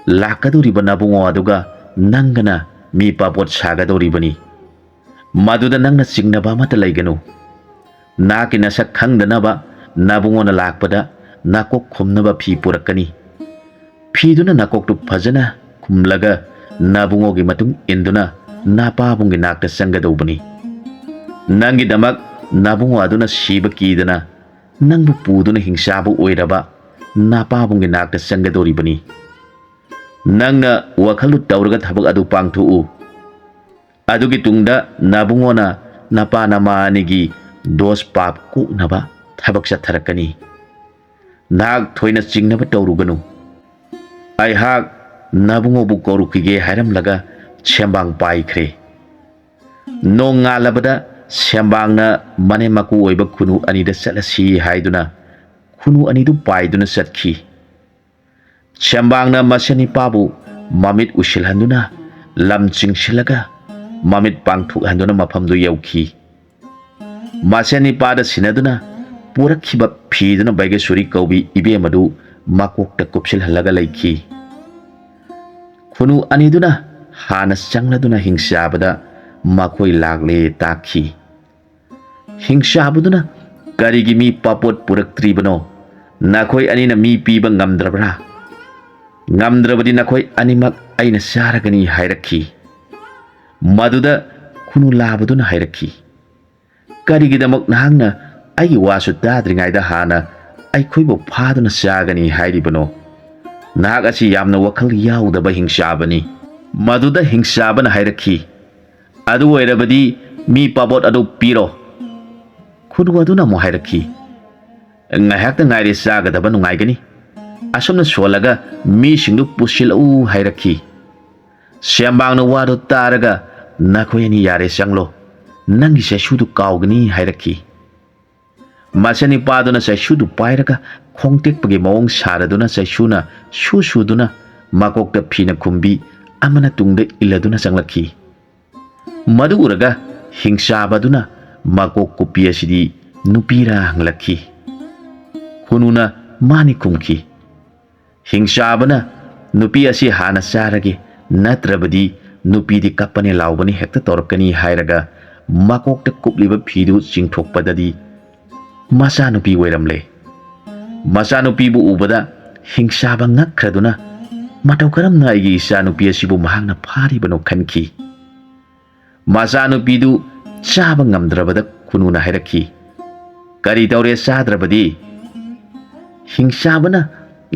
lakaduriba nabungo aduga nangana mi pabot sagadoribani maduda nangna singnaba mata laiganu naki nasak khangdanaba nabungo na lakpada nakok khumnaba phi purakani phiduna nakok tu phajana khumlaga nabungo gi matung induna napabung gi nakta sangadobani nangi damak nabungo aduna siba kidana nangbu puduna hingsabu oiraba napabungi nakta sangadoribani nangna wakhalu tawraga thabak adu pangthu adugi tungda nabungona napa nama anigi dos pap ku naba thabak satharakani nag thoina chingnaba tawruganu ai hak nabungo bu korukige hairam laga sembang paikhre nonga labada sembangna mane maku oiba khunu anida salasi haiduna ꯈꯨꯅꯨ ꯑꯅꯤꯗꯨ ꯄꯥꯏꯗꯨꯅ ꯆꯠꯈꯤ꯫ ꯁꯦꯝꯕꯥꯡꯅ ꯃꯆꯥꯅꯤꯄꯥꯕꯨ ꯃꯃꯤꯠ ꯎꯏꯁꯤꯜꯍꯟꯗꯨꯅ ꯂꯝ ꯆꯤꯡꯁꯤꯜꯂꯒ ꯃꯃꯤꯠ ꯄꯥꯡꯊꯣꯛꯍꯟꯗꯨꯅ ꯃꯐꯝꯗꯨ ꯌꯧꯈꯤ꯫ ꯃꯆꯥꯅꯤꯄꯥꯗ ꯁꯤꯟꯅꯗꯨꯅ ꯄꯨꯔꯛꯈꯤꯕ ꯐꯤꯗꯨꯅ ꯕꯩꯒꯦꯁꯣꯔꯤ ꯀꯧꯕꯤ ꯏꯕꯦꯝ ꯑꯗꯨ ꯃꯀꯣꯛꯇ ꯀꯨꯞꯁꯤꯜꯍꯜꯂꯒ ꯂꯩꯈꯤ꯫ ꯈꯨꯅꯨ ꯑꯅꯤꯗꯨꯅ ꯍꯥꯟꯅ ꯆꯪꯂꯗꯨꯅ ꯍꯤꯡꯆꯥꯕꯗ ꯃꯈꯣꯏ ꯂꯥꯛꯂꯦ ꯇꯥꯛꯈꯤ꯫ ꯍꯤꯡꯆꯥꯕꯗꯨꯅ ꯀꯔꯤꯒꯤ ꯃꯤ ꯄꯥꯄꯣꯠ ꯄꯨꯔꯛꯇ꯭ꯔꯤꯕꯅꯣ? ꯅꯈꯣꯏ ꯑꯅꯤꯅ ꯃꯤ ꯄꯤꯕ ꯉꯝꯗ꯭ꯔꯕ꯭ꯔꯥ? ꯉꯝꯗ꯭ꯔꯕꯗꯤ ꯅꯈꯣꯏ ꯑꯅꯤꯃꯛ ꯑꯩꯅ ꯆꯥꯔꯒꯅꯤ ꯍꯥꯏꯔꯛꯈꯤ꯫ ꯃꯗꯨꯗ ꯈꯨꯅꯨ ꯂꯥꯕꯗꯨꯅ ꯍꯥꯏꯔꯛꯈꯤ, ꯀꯔꯤꯒꯤꯗꯃꯛ ꯅꯍꯥꯛꯅ ꯑꯩꯒꯤ ꯋꯥꯁꯨ ꯇꯥꯗ꯭ꯔꯤꯉꯩꯗ ꯍꯥꯟꯅ ꯑꯩꯈꯣꯏꯕꯨ ꯐꯥꯗꯨꯅ ꯆꯥꯒꯅꯤ ꯍꯥꯏꯔꯤꯕꯅꯣ? ꯅꯍꯥꯛ ꯑꯁꯤ ꯌꯥꯝꯅ ꯋꯥꯈꯜ ꯌꯥꯎꯗꯕ ꯍꯤꯡꯆꯥꯕꯅꯤ꯫ ꯃꯗꯨꯗ ꯍꯤꯡꯆꯥꯕꯅ ꯍꯥꯏꯔꯛꯈꯤ, ꯑꯗꯨ ꯑꯣꯏꯔꯕꯗꯤ ꯃꯤ ꯄꯥꯄꯣꯠ ꯑꯗꯨ ꯄꯤꯔꯣ꯫ ꯈꯨꯅꯨ ꯑꯗꯨꯅ ꯑꯃꯨꯛ ꯍꯥꯏꯔꯛꯈꯤ, ꯉꯥꯏꯍꯥꯛꯇ ꯉꯥꯏꯔꯦ ꯆꯥꯒꯗꯕ ꯅꯨꯡꯉꯥꯏꯒꯅꯤ, ꯑꯁꯨꯝꯅ ꯁꯣꯜꯂꯒ ꯃꯤꯁꯤꯡꯗꯨ ꯄꯨꯁꯤꯜꯂꯛꯎ ꯍꯥꯏꯔꯛꯈꯤ꯫ ꯁꯦꯝꯕꯥꯡꯅ ꯋꯥꯗꯨ ꯇꯥꯔꯒ ꯅꯈꯣꯏ ꯑꯅꯤ ꯌꯥꯔꯦ ꯆꯪꯂꯣ, ꯅꯪꯒꯤ ꯆꯩꯁꯨꯗꯨ ꯀꯥꯎꯒꯅꯤ ꯍꯥꯏꯔꯛꯈꯤ꯫ ꯃꯆꯥꯅꯤꯄꯥꯗꯨꯅ ꯆꯩꯁꯨꯗꯨ ꯄꯥꯏꯔꯒ ꯈꯣꯡꯇꯦꯛꯄꯒꯤ ꯃꯑꯣꯡ ꯁꯥꯔꯗꯨꯅ ꯆꯩꯁꯨꯅ ꯁꯨ ꯁꯨꯗꯨꯅ ꯃꯀꯣꯛꯇ ꯐꯤꯅ ꯈꯨꯝꯕꯤ ꯑꯃꯅ ꯇꯨꯡꯗ ꯏꯜꯂꯗꯨꯅ ꯆꯪꯂꯛꯈꯤ꯫ ꯃꯗꯨ ꯎꯔꯒ ꯍꯤꯡꯆꯥꯕꯗꯨꯅ ꯃꯀꯣꯛ ꯀꯨꯞꯄꯤ ꯑꯁꯤꯗꯤ ꯅꯨꯄꯤꯔꯥ ꯍꯪꯂꯛꯈꯤ꯫ ꯈꯨꯅꯨꯅ ꯃꯥꯅꯤ ꯈꯨꯝꯈꯤ꯫ ꯍꯤꯡꯆꯥꯕꯅ ꯅꯨꯄꯤ ꯑꯁꯤ ꯍꯥꯟꯅ ꯆꯥꯔꯒꯦ, ꯅꯠꯇ꯭ꯔꯕꯗꯤ ꯅꯨꯄꯤꯗꯤ ꯀꯞꯄꯅꯦ ꯂꯥꯎꯕꯅꯦ ꯍꯦꯛꯇ ꯇꯧꯔꯛꯀꯅꯤ ꯍꯥꯏꯔꯒ ꯃꯀꯣꯛꯇ ꯀꯨꯞꯂꯤꯕ ꯐꯤꯗꯨ ꯆꯤꯡꯊꯣꯛꯄꯗꯗꯤ ꯃꯆꯥꯅꯨꯄꯤ ꯑꯣꯏꯔꯝꯂꯦ꯫ ꯃꯆꯥꯅꯨꯄꯤꯕꯨ ꯎꯕꯗ ꯍꯤꯡꯆꯥꯕ ꯉꯛꯈ꯭ꯔꯗꯨꯅ ꯃꯇꯧ ꯀꯔꯝꯅ ꯑꯩꯒꯤ ꯏꯆꯥꯅꯨꯄꯤ ꯑꯁꯤꯕꯨ ꯃꯍꯥꯛꯅ ꯐꯥꯔꯤꯕꯅꯣ ꯈꯟꯈꯤ꯫ ꯃꯆꯥꯅꯨꯄꯤꯗꯨ ꯆꯥꯕ ꯉꯝꯗ꯭ꯔꯕꯗ ꯈꯨꯅꯨꯅ ꯍꯥꯏꯔꯛꯈꯤ, ꯀꯔꯤ ꯇꯧꯔꯦ ꯆꯥꯗ꯭ꯔꯕꯗꯤ? ꯍꯤꯡꯆꯥꯕꯅ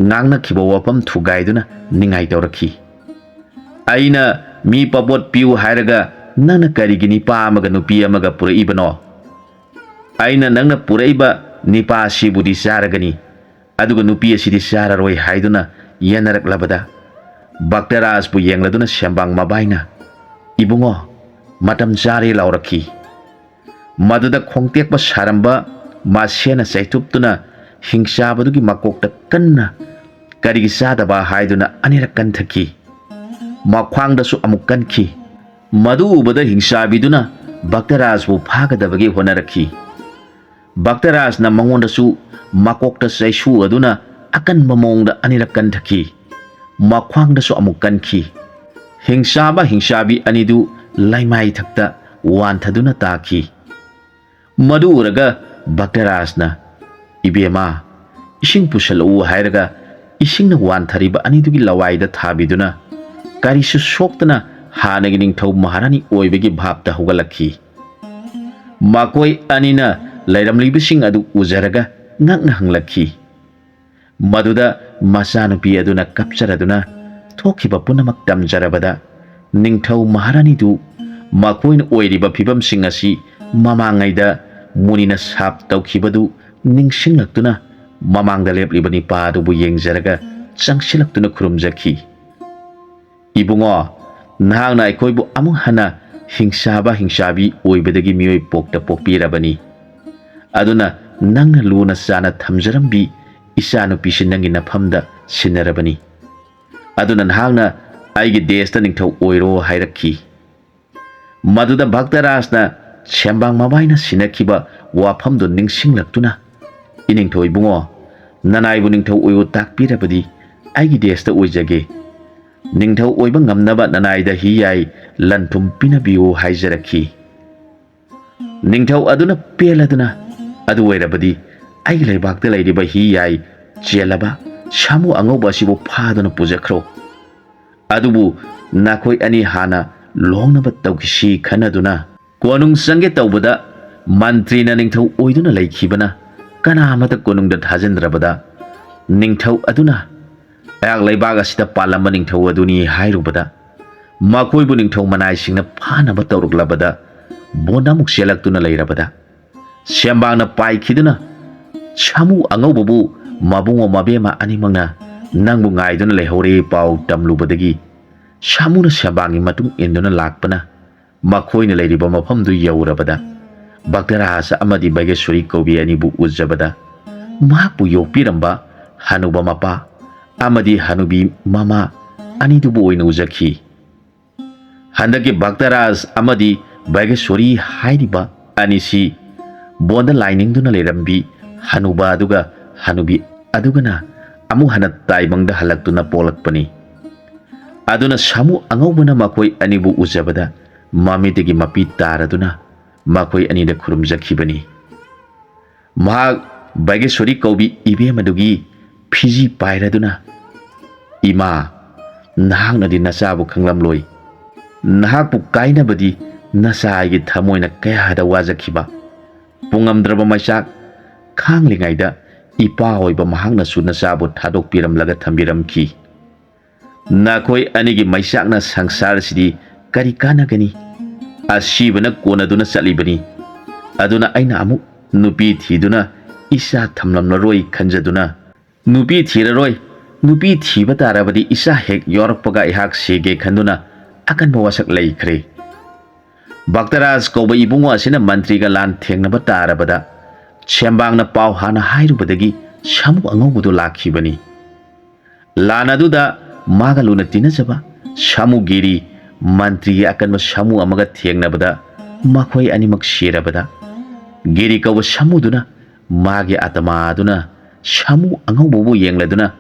ꯉꯥꯡꯅꯈꯤꯕ ꯋꯥꯐꯝ ꯊꯨꯒꯥꯏꯗꯨꯅ ꯅꯤꯡꯉꯥꯏ ꯇꯧꯔꯛꯈꯤ꯫ ꯑꯩꯅ ꯃꯤ ꯄꯥꯄꯣꯠ ꯄꯤꯌꯨ ꯍꯥꯏꯔꯒ ꯅꯪꯅ ꯀꯔꯤꯒꯤ ꯅꯤꯄꯥ ꯑꯃꯒ ꯅꯨꯄꯤ ꯑꯃꯒ ꯄꯨꯔꯛꯏꯕꯅꯣ? ꯑꯩꯅ ꯅꯪꯅ ꯄꯨꯔꯛꯏꯕ ꯅꯤꯄꯥ ꯑꯁꯤꯕꯨꯗꯤ ꯆꯥꯔꯒꯅꯤ, ꯑꯗꯨꯒ ꯅꯨꯄꯤ ꯑꯁꯤꯗꯤ ꯆꯥꯔꯔꯣꯏ ꯍꯥꯏꯗꯨꯅ ꯌꯦꯟꯅꯔꯛꯂꯕꯗ ꯚꯛꯇꯔꯥꯖꯄꯨ ꯌꯦꯡꯂꯗꯨꯅ ꯁꯦꯝꯕꯥꯡ ꯃꯕꯥꯏꯅ, ꯏꯕꯨꯡꯉꯣ ꯃꯇꯝ ꯆꯥꯔꯦ ꯂꯥꯎꯔꯛꯈꯤ꯫ ꯃꯗꯨꯗ ꯈꯣꯡꯇꯦꯛꯄ ꯁꯥꯔꯝꯕ ꯃꯁꯦꯅ ꯆꯩꯇꯨꯞꯇꯨꯅ ꯍꯤꯡꯆꯥꯕꯗꯨꯒꯤ ꯃꯀꯣꯛꯇ ꯀꯟꯅ ꯀꯔꯤꯒꯤ ꯆꯥꯗꯕ ꯍꯥꯏꯗꯨꯅ ꯑꯅꯤꯔꯛ ꯀꯟꯊꯈꯤ꯫ ꯃꯈ꯭ꯋꯥꯡꯗꯁꯨ ꯑꯃꯨꯛ ꯀꯟꯈꯤ꯫ ꯃꯗꯨ ꯎꯕꯗ ꯍꯤꯡꯆꯥꯕꯤꯗꯨꯅ ꯚꯛꯇꯔꯥꯖꯄꯨ ꯐꯥꯒꯗꯕꯒꯤ ꯍꯣꯠꯅꯔꯛꯈꯤ꯫ ꯚꯛꯇꯔꯥꯖꯅ ꯃꯉꯣꯟꯗꯁꯨ ꯃꯀꯣꯛꯇ ꯆꯩꯁꯨ ꯑꯗꯨꯅ ꯑꯀꯟꯕ ꯃꯑꯣꯡꯗ ꯑꯅꯤꯔꯛ ꯀꯟꯊꯈꯤ꯫ ꯃꯈ꯭ꯋꯥꯡꯗꯁꯨ ꯑꯃꯨꯛ ꯀꯟꯈꯤ꯫ ꯍꯤꯡꯆꯥꯕ ꯍꯤꯡꯆꯥꯕꯤ ꯑꯅꯤꯗꯨ ꯂꯩꯃꯥꯏꯊꯛꯇ ꯋꯥꯟꯊꯗꯨꯅ ꯇꯥꯈꯤ꯫ ꯃꯗꯨ ꯎꯔꯒ ꯚꯛꯇꯔꯥꯖꯅ, ꯏꯕꯦꯝꯃ ꯏꯁꯤꯡ ꯄꯨꯁꯜꯂꯛꯎ ꯍꯥꯏꯔꯒ ꯏꯁꯤꯡꯅ ꯋꯥꯟꯊꯔꯤꯕ ꯑꯅꯤꯗꯨꯒꯤ ꯂꯋꯥꯏꯗ ꯊꯥꯕꯤꯗꯨꯅ ꯀꯔꯤꯁꯨ ꯁꯣꯛꯇꯅ ꯍꯥꯟꯅꯒꯤ ꯅꯤꯡꯊꯧ ꯃꯍꯥꯔꯥꯅꯤ ꯑꯣꯏꯕꯒꯤ ꯚꯥꯞꯇ ꯍꯧꯒꯠꯂꯛꯈꯤ꯫ ꯃꯈꯣꯏ ꯑꯅꯤꯅ ꯂꯩꯔꯝꯂꯤꯕꯁꯤꯡ ꯑꯗꯨ ꯎꯖꯔꯒ ꯉꯛꯅ ꯍꯪꯂꯛꯈꯤ꯫ ꯃꯗꯨꯗ ꯃꯆꯥꯅꯨꯄꯤ ꯑꯗꯨꯅ ꯀꯞꯆꯔꯗꯨꯅ ꯊꯣꯛꯈꯤꯕ ꯄꯨꯝꯅꯃꯛ ꯇꯝꯖꯔꯕꯗ ꯅꯤꯡꯊꯧ ꯃꯍꯥꯔꯥꯅꯤꯗꯨ ꯃꯈꯣꯏꯅ ꯑꯣꯏꯔꯤꯕ ꯐꯤꯕꯝꯁꯤꯡ ꯑꯁꯤ ꯃꯃꯥꯡꯉꯩꯗ ꯃꯨꯅꯤꯅ ꯁꯥꯞ ꯇꯧꯈꯤꯕꯗꯨ ꯅꯤꯡꯁꯤꯡꯂꯛꯇꯨꯅ ꯃꯃꯥꯡꯗ ꯂꯦꯞꯂꯤꯕ ꯅꯤꯄꯥ ꯑꯗꯨꯕꯨ ꯌꯦꯡꯖꯔꯒ ꯆꯪꯁꯤꯜꯂꯛꯇꯨꯅ ꯈꯨꯔꯨꯝꯖꯈꯤ꯫ ꯏꯕꯨꯡꯉꯣ, ꯅꯍꯥꯛꯅ ꯑꯩꯈꯣꯏꯕꯨ ꯑꯃꯨꯛ ꯍꯟꯅ ꯍꯤꯡꯆꯥꯕ ꯍꯤꯡꯆꯥꯕꯤ ꯑꯣꯏꯕꯗꯒꯤ ꯃꯤꯑꯣꯏ ꯄꯣꯛꯇ ꯄꯣꯛꯄꯤꯔꯕꯅꯤ, ꯑꯗꯨꯅ ꯅꯪꯅ ꯂꯨꯅ ꯆꯥꯅ ꯊꯝꯖꯔꯝꯕꯤ ꯏꯆꯥꯅꯨꯄꯤꯁꯤ ꯅꯪꯒꯤ ꯅꯐꯝꯗ ꯁꯤꯟꯅꯔꯕꯅꯤ, ꯑꯗꯨꯅ ꯅꯍꯥꯛꯅ ꯑꯩꯒꯤ ꯗꯦꯁꯇ ꯅꯤꯡꯊꯧ ꯑꯣꯏꯔꯣ ꯍꯥꯏꯔꯛꯈꯤ꯫ ꯃꯗꯨꯗ ꯚꯛꯇꯔꯥꯖꯅ ꯁꯦꯝꯕꯥꯡ ꯃꯕꯥꯏꯅ ꯁꯤꯟꯅꯈꯤꯕ ꯋꯥꯐꯝꯗꯨ ꯅꯤꯡꯁꯤꯡꯂꯛꯇꯨꯅ, ꯏꯅꯤꯡꯊꯧ ꯏꯕꯨꯡꯉꯣ, ꯅꯅꯥꯏꯕꯨ ꯅꯤꯡꯊꯧ ꯑꯣꯏꯌꯨ ꯇꯥꯛꯄꯤꯔꯕꯗꯤ ꯑꯩꯒꯤ ꯗꯦꯁꯇ ꯑꯣꯏꯖꯒꯦ, ꯅꯤꯡꯊꯧ ꯑꯣꯏꯕ ꯉꯝꯅꯕ ꯅꯅꯥꯏꯗ ꯍꯤ ꯌꯥꯏ ꯂꯟ ꯊꯨꯝ ꯄꯤꯅꯕꯤꯌꯨ ꯍꯥꯏꯖꯔꯛꯈꯤ꯫ ꯅꯤꯡꯊꯧ ꯑꯗꯨꯅ ꯄꯦꯜꯂꯗꯨꯅ, ꯑꯗꯨ ꯑꯣꯏꯔꯕꯗꯤ ꯑꯩꯒꯤ ꯂꯩꯕꯥꯛꯇ ꯂꯩꯔꯤꯕ ꯍꯤ ꯌꯥꯏ ꯆꯦꯜꯂꯕ ꯁꯥꯃꯨ ꯑꯉꯧꯕ ꯑꯁꯤꯕꯨ ꯐꯥꯗꯨꯅ ꯄꯨꯖꯈ꯭ꯔꯣ, ꯑꯗꯨꯕꯨ ꯅꯈꯣꯏ ꯑꯅꯤ ꯍꯥꯟꯅ ꯂꯨꯍꯣꯡꯅꯕ ꯇꯧꯈꯤꯁꯤ ꯈꯟꯅꯗꯨꯅ ꯀꯣꯅꯨꯡ ꯆꯪꯒꯦ ꯇꯧꯕꯗ ꯃꯟꯇ꯭ꯔꯤꯅ ꯅꯤꯡꯊꯧ ꯑꯣꯏꯗꯨꯅ ꯂꯩꯈꯤꯕꯅ ꯀꯅꯥ ꯑꯃꯠꯇ ꯀꯣꯅꯨꯡꯗ ꯊꯥꯖꯤꯟꯗ꯭ꯔꯕꯗ ꯅꯤꯡꯊꯧ ꯑꯗꯨꯅ ꯑꯩꯍꯥꯛ ꯂꯩꯕꯥꯛ ꯑꯁꯤꯗ ꯄꯥꯜꯂꯝꯕ ꯅꯤꯡꯊꯧ ꯑꯗꯨꯅꯤ ꯍꯥꯏꯔꯨꯕꯗ ꯃꯈꯣꯏꯕꯨ ꯅꯤꯡꯊꯧ ꯃꯅꯥꯏꯁꯤꯡꯅ ꯐꯥꯅꯕ ꯇꯧꯔꯛꯂꯕꯗ ꯕꯣꯟꯗ ꯑꯃꯨꯛ ꯆꯦꯜꯂꯛꯇꯨꯅ ꯂꯩꯔꯕꯗ ꯁꯦꯝꯕꯥꯡꯅ ꯄꯥꯏꯈꯤꯗꯨꯅ ꯁꯥꯃꯨ ꯑꯉꯧꯕꯕꯨ ꯃꯕꯨꯡꯉꯣ ꯃꯕꯦꯝꯃ ꯑꯅꯤꯃꯛꯅ ꯅꯪꯕꯨ ꯉꯥꯏꯗꯨꯅ ꯂꯩꯍꯧꯔꯦ ꯄꯥꯎ ꯇꯝꯂꯨꯕꯗꯒꯤ ꯁꯥꯃꯨꯅ ꯁꯦꯝꯕꯥꯡꯒꯤ ꯃꯇꯨꯡ ꯏꯟꯗꯨꯅ ꯂꯥꯛꯄꯅ ꯃꯈꯣꯏꯅ ꯂꯩꯔꯤꯕ ꯃꯐꯝꯗꯨ ꯌꯧꯔꯕꯗ ꯚꯛꯇꯔꯥꯖ ꯑꯃꯗꯤ ꯕꯩꯒꯦꯁꯣꯔꯤ ꯀꯧꯕꯤ ꯑꯅꯤꯕꯨ ꯎꯖꯕꯗ ꯃꯍꯥꯛꯄꯨ ꯌꯣꯛꯄꯤꯔꯝꯕ ꯍꯅꯨꯕ ꯃꯄꯥ ꯑꯃꯗꯤ ꯍꯅꯨꯕꯤ ꯃꯃꯥ ꯑꯅꯤꯗꯨꯕꯨ ꯑꯣꯏꯅ ꯎꯖꯈꯤ꯫ ꯍꯟꯗꯛꯀꯤ ꯚꯛꯇꯔꯥꯖ ꯑꯃꯗꯤ ꯕꯥꯒꯦꯁꯣꯔꯤ ꯍꯥꯏꯔꯤꯕ ꯑꯅꯤꯁꯤ ꯕꯣꯟꯗ ꯂꯥꯏꯅꯤꯡꯗꯨꯅ ꯂꯩꯔꯝꯕꯤ ꯍꯅꯨꯕ ꯑꯗꯨꯒ ꯍꯅꯨꯕꯤ ꯑꯗꯨꯒꯅ ꯑꯃꯨꯛ ꯍꯟꯅ ꯇꯥꯏꯕꯪꯗ ꯍꯜꯂꯛꯇꯨꯅ ꯄꯣꯛꯂꯛꯄꯅꯤ꯫ ꯑꯗꯨꯅ ꯁꯥꯃꯨ ꯑꯉꯧꯕꯅ ꯃꯈꯣꯏ ꯑꯅꯤꯕꯨ ꯎꯖꯕꯗ ꯃꯃꯤꯠꯇꯒꯤ ꯃꯄꯤ ꯇꯥꯔꯗꯨꯅ ꯃꯈꯣꯏ ꯑꯅꯤꯗ ꯈꯨꯔꯨꯝꯖꯈꯤꯕꯅꯤ꯫ ꯃꯍꯥꯛ ꯕꯥꯒꯦꯁꯣꯔꯤ ꯀꯧꯕꯤ ꯏꯕꯦꯝꯃꯗꯨꯒꯤ ꯐꯤꯖꯤ ꯄꯥꯏꯔꯗꯨꯅ "ꯏꯃꯥ, ꯅꯍꯥꯛꯅꯗꯤ ꯅꯆꯥꯕꯨ ꯈꯪꯂꯝꯂꯣꯏ꯫ ꯅꯍꯥꯛꯄꯨ ꯀꯥꯏꯅꯕꯗꯤ ꯅꯆꯥ ꯑꯩꯒꯤ ꯊꯃꯣꯏꯅ ꯀꯌꯥꯗ ꯋꯥꯖꯈꯤꯕ꯫ ꯄꯨꯡꯉꯝꯗ꯭ꯔꯕ ꯃꯩꯆꯥꯛ ꯈꯥꯡꯂꯤꯉꯩꯗ ꯏꯄꯥ ꯑꯣꯏꯕ ꯃꯍꯥꯛꯅꯁꯨ ꯅꯆꯥꯕꯨ ꯊꯥꯗꯣꯛꯄꯤꯔꯝꯂꯒ ꯊꯝꯕꯤꯔꯝꯈꯤ꯫ ꯅꯈꯣꯏ ꯑꯅꯤꯒꯤ ꯃꯩꯆꯥꯛꯅ ꯁꯪꯁꯥꯔꯁꯤꯗꯤ ꯀꯔꯤ ꯀꯥꯟꯅꯒꯅꯤ? ꯑꯁꯤꯕꯅ ꯀꯣꯟꯅꯗꯨꯅ ꯆꯠꯂꯤꯕꯅꯤ꯫ ꯑꯗꯨꯅ ꯑꯩꯅ ꯑꯃꯨꯛ ꯅꯨꯄꯤ ꯊꯤꯗꯨꯅ ꯏꯆꯥ ꯊꯝꯂꯝꯂꯔꯣꯏ ꯈꯟꯖꯗꯨꯅ ꯅꯨꯄꯤ ꯊꯤꯔꯔꯣꯏ꯫ ꯅꯨꯄꯤ ꯊꯤꯕ ꯇꯥꯔꯕꯗꯤ ꯏꯆꯥ ꯍꯦꯛ ꯌꯥꯎꯔꯛꯄꯒ ꯑꯩꯍꯥꯛ ꯁꯤꯒꯦ ꯈꯟꯗꯨꯅ ꯑꯀꯟꯕ ꯋꯥꯁꯛ ꯂꯩꯈ꯭ꯔꯦ꯫ ꯚꯛꯇꯔꯥꯖ ꯀꯧꯕ ꯏꯕꯨꯡꯉꯣ ꯑꯁꯤꯅ ꯃꯟꯇ꯭ꯔꯤꯒ ꯂꯥꯟ ꯊꯦꯡꯅꯕ ꯇꯥꯔꯕꯗ ꯁꯦꯝꯕꯥꯡꯅ ꯄꯥꯎ ꯍꯥꯟꯅ ꯍꯥꯏꯔꯨꯕꯗꯒꯤ ꯁꯥꯃꯨ ꯑꯉꯧꯕꯗꯨ ꯂꯥꯛꯈꯤꯕꯅꯤ꯫ ꯂꯥꯟ ꯑꯗꯨꯗ ꯃꯥꯒ ꯂꯨꯅ ꯇꯤꯟꯅꯖꯕ ꯁꯥꯃꯨꯒꯤꯔꯤ ꯃꯟꯇ꯭ꯔꯤꯒꯤ ꯑꯀꯟꯕ ꯁꯥꯃꯨ ꯑꯃꯒ ꯊꯦꯡꯅꯕꯗ ꯃꯈꯣꯏ ꯑꯅꯤꯃꯛ ꯁꯤꯔꯕꯗ ꯒꯤꯔꯤ ꯀꯧꯕ ꯁꯥꯃꯨꯗꯨꯅ ꯃꯥꯒꯤ ꯑꯇꯃꯥ ꯑꯗꯨꯅ ꯁꯥꯃꯨ ꯑꯉꯧꯕꯕꯨ ꯌꯦꯡꯂꯗꯨꯅ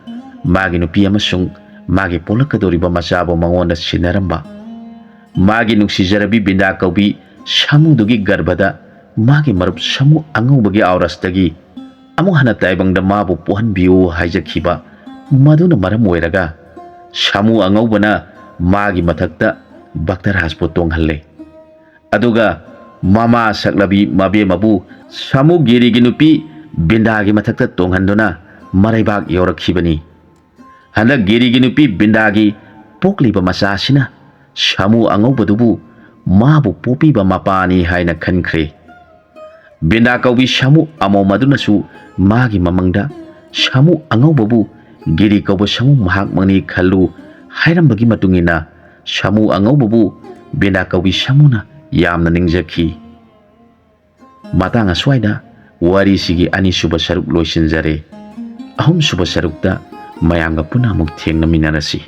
ꯃꯥꯒꯤ ꯅꯨꯄꯤ ꯑꯃꯁꯨꯡ ꯃꯥꯒꯤ ꯄꯣꯛꯂꯛꯀꯗꯧꯔꯤꯕ ꯃꯆꯥꯕꯨ ꯃꯉꯣꯟꯗ ꯁꯤꯟꯅꯔꯝꯕ ꯃꯥꯒꯤ ꯅꯨꯡꯁꯤꯖꯔꯕꯤ ꯕꯤꯟꯗꯥ ꯀꯧꯕꯤ ꯁꯥꯃꯨꯗꯨꯒꯤ ꯒꯔꯚꯗ ꯃꯥꯒꯤ ꯃꯔꯨꯞ ꯁꯥꯃꯨ ꯑꯉꯧꯕꯒꯤ ꯑꯥꯎꯔꯁꯇꯒꯤ ꯑꯃꯨꯛ ꯍꯟꯅ ꯇꯥꯏꯕꯪꯗ ꯃꯥꯕꯨ ꯄꯣꯛꯍꯟꯕꯤꯌꯨ ꯍꯥꯏꯖꯈꯤꯕ ꯃꯗꯨꯅ ꯃꯔꯝ ꯑꯣꯏꯔꯒ ꯁꯥꯃꯨ ꯑꯉꯧꯕꯅ ꯃꯥꯒꯤ ꯃꯊꯛꯇ ꯚꯛꯇꯔꯥꯖꯄꯨ ꯇꯣꯡꯍꯜꯂꯦ꯫ ꯑꯗꯨꯒ ꯃꯃꯥ ꯁꯛꯂꯕꯤ ꯃꯕꯦꯝꯃꯕꯨ ꯁꯥꯃꯨꯒꯤꯔꯤꯒꯤ ꯅꯨꯄꯤ ꯕꯤꯟꯗꯥꯒꯤ ꯃꯊꯛꯇ ꯇꯣꯡꯍꯟꯗꯨꯅ ꯃꯔꯩꯕꯥꯛ ꯌꯧꯔꯛꯈꯤꯕꯅꯤ꯫ ꯍꯟꯗꯛ ꯒꯤꯔꯤꯒꯤ ꯅꯨꯄꯤ ꯕꯤꯟꯗꯥꯒꯤ ꯄꯣꯛꯂꯤꯕ ꯃꯆꯥꯁꯤꯅ ꯁꯥꯃꯨ ꯑꯉꯧꯕꯗꯨꯕꯨ ꯃꯥꯕꯨ ꯄꯣꯛꯄꯤꯕ ꯃꯄꯥꯅꯤ ꯍꯥꯏꯅ ꯈꯟꯈ꯭ꯔꯦ꯫ ꯕꯤꯟꯗꯥ ꯀꯧꯕꯤ ꯁꯥꯃꯨ ꯑꯃꯣꯝ ꯑꯗꯨꯅꯁꯨ ꯃꯥꯒꯤ ꯃꯃꯪꯗ ꯁꯥꯃꯨ ꯑꯉꯧꯕꯕꯨ ꯒꯤꯔꯤ ꯀꯧꯕ ꯁꯥꯃꯨ ꯃꯍꯥꯛꯃꯛꯅꯤ ꯈꯜꯂꯨ ꯍꯥꯏꯔꯝꯕꯒꯤ ꯃꯇꯨꯡ ꯏꯟꯅ ꯁꯥꯃꯨ ꯑꯉꯧꯕꯕꯨ ꯕꯤꯟꯗꯥ ꯀꯧꯕꯤ ꯁꯥꯃꯨꯅ ꯌꯥꯝꯅ ꯅꯤꯡꯖꯈꯤ꯫ ꯃꯇꯥꯡ ꯑꯁ꯭ꯋꯥꯏꯗ ꯋꯥꯔꯤꯁꯤꯒꯤ ꯑꯅꯤꯁꯨꯕ ꯁꯔꯨꯛ ꯂꯣꯏꯁꯤꯟꯖꯔꯦ꯫ ꯑꯍꯨꯝꯁꯨꯕ ꯁꯔꯨꯛꯇ ꯃꯌꯥꯝꯒ ꯄꯨꯟꯅ ꯑꯃꯨꯛ ꯊꯦꯡꯅꯃꯤꯟꯅꯔꯁꯤ꯫